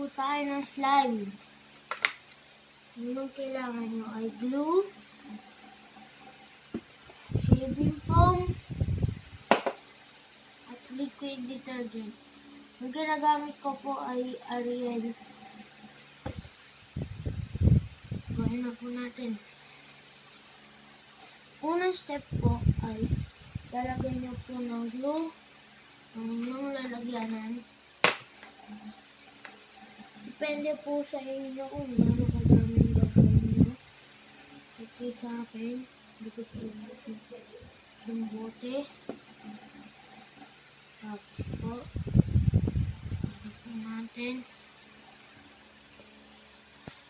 po tayo ng slime. Unang kailangan nyo ay glue, shaving foam, at liquid detergent. Ang ginagamit ko po ay Ariel. Gawin na po natin. Unang step po ay lalagyan nyo po ng glue ang inyong lalagyanan. Depende po sa inyo kung gaano kadaming gagawin nyo. Okay, sa akin, dito po yung bote. Tapos po, natin.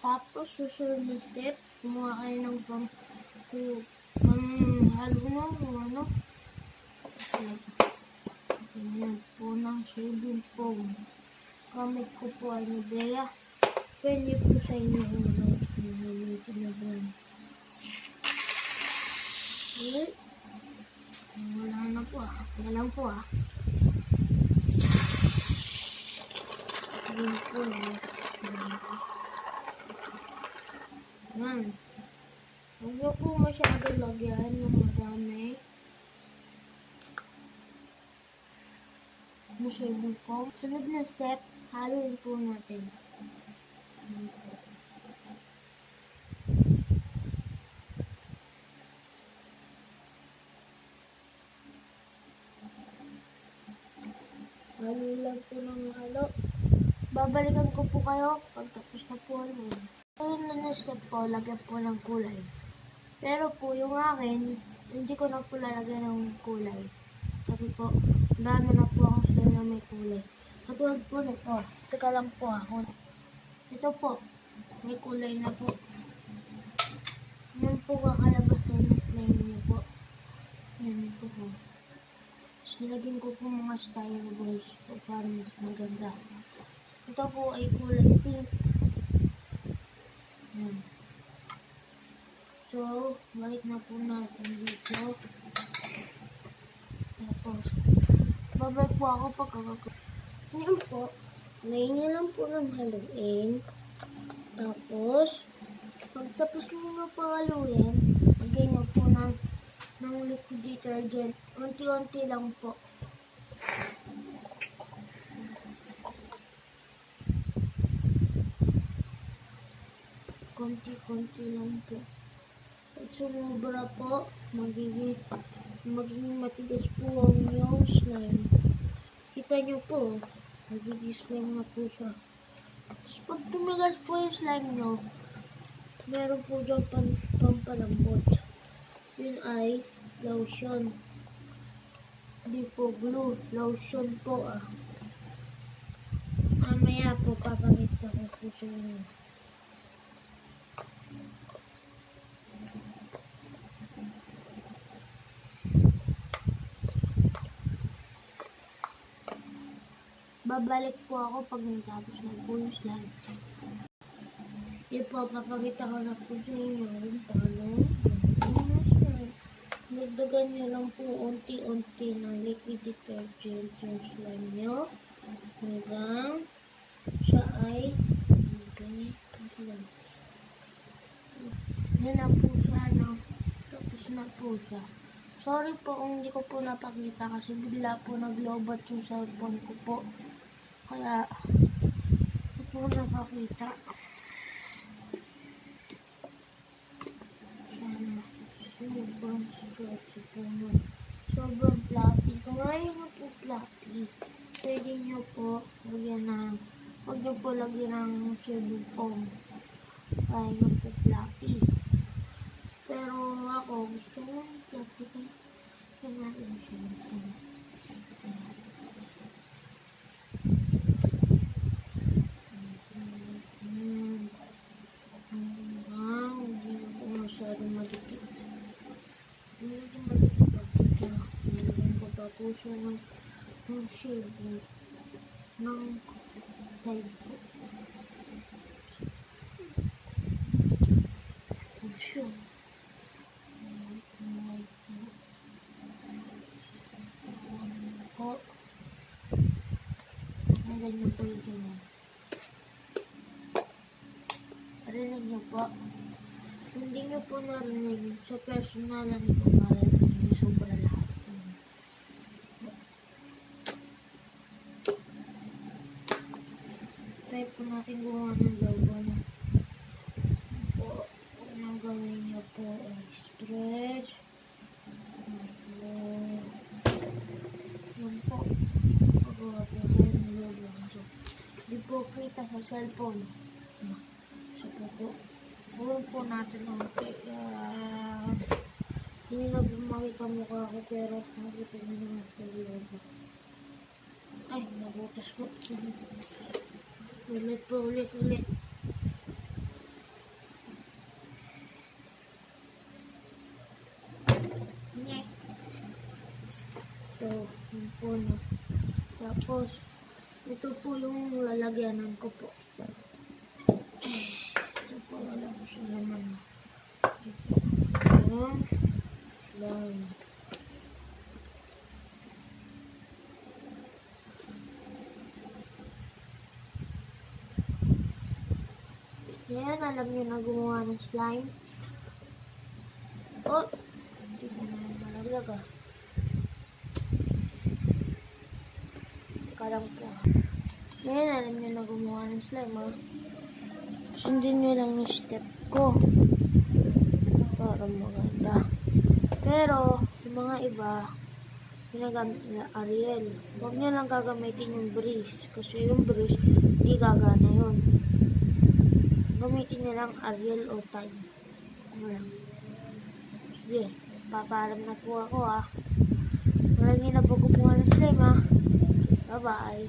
Tapos, susunod na step, kumuha kayo ng halo mo, kung ano. Ganyan po ng shaving foam. Gamit ko po ay Nivea. Pwede po sa inyo kung ano gusto nyo gamitin na brand. Okay. Wala na po Wala lang po Yun po Yan. Huwag nyo po masyado lagyan ng madami. Shaving foam. Sunod na step, haluin po natin. Halo lang po ng halo. Babalikan ko po kayo pag tapos na po haluin. Sunod na step po, lagyan po ng kulay. Pero po yung akin, hindi ko na po lalagyan ng kulay. Kasi po, dami na po ako slime na may kulay. Katulad po nito. Teka lang po ako. Ito po, may kulay na po. Yan po kakalabas na yung slime niyo po. Yan po po. Sinagin ko po mga styroballs po para mas maganda. Ito po ay kulay pink. Yan. So, balik na po natin dito. Tapos, babalik po ako pagkakagawa. Ngayon po, ngayon nyo lang po ng haluin. Tapos, pagtapos nyo na po haluin, lagay nyo po ng liquid detergent. Unti-unti lang po. Konti-konti lang po. Pag sumubra po, magiging matigas po ang yung slime. Kita nyo po, magiging slime na po siya. Tapos pag tumigas po yung slime nyo, meron po dyan pampalambot. Yun ay lotion. Hindi po glue, lotion po Mamaya po papakita ko po sa inyo. Babalik po ako pag natapos na po yung slime. Yan po, papakita ko na po sa inyo. Nagdagan nyo lang po unti-unti ng liquid detergent yung slime nyo. Hanggang siya ay yan na po siya, no? Tapos na po siya. Sorry po kung hindi ko po napakita kasi bigla po nag-lobat yung cellphone ko po. Kaya, hindi po napakita. Sana, sobrang stretchy po mo. Sobrang fluffy. Kung ayaw nyo po fluffy, pwede nyo po lagyan ng, huwag nyo po lagyan ng shaving foam. Ayaw nyo po fluffy. Pero ako, gusto mo fluffy. Kaya natin shaving foam. Po siya ng shade ng type po. Po siya. Po. Ang ganyan po yung ganyan. nyo po. Hindi nyo po narinig sa personalan ko para hindi nyo sobra lahat. Try po natin gumawa ng logo na po. Ang gawin nyo po ay stretch. Yan po. Magawa po kayo ng logo. So, di po kita sa cellphone. So po. Gawin po natin ang hindi na po makita mukha ko pero makita nyo naman po yung logo. Ay, nabutas po. Ulit po, ulit. Nyek. So, yun po na. Tapos, ito po yung lalagyanan ko po. Ito po, wala ko siya naman. Ayan. Slime. Yan, alam nyo na gumawa ng slime. Oh! Hindi ko na malaglag ah. Teka lang po. Yan, alam nyo na gumawa ng slime ah. Sundin nyo lang yung step ko. Para maganda. Pero, yung mga iba, ginagamit nila Ariel. Huwag nyo lang gagamitin yung breeze. Kasi yung breeze, hindi gagana yun. Gamitin nyo lang Ariel o Time. Ano lang. Sige, papaalam na po ako ah. Wala nyo na po gumawa ng slime ah. Bye-bye.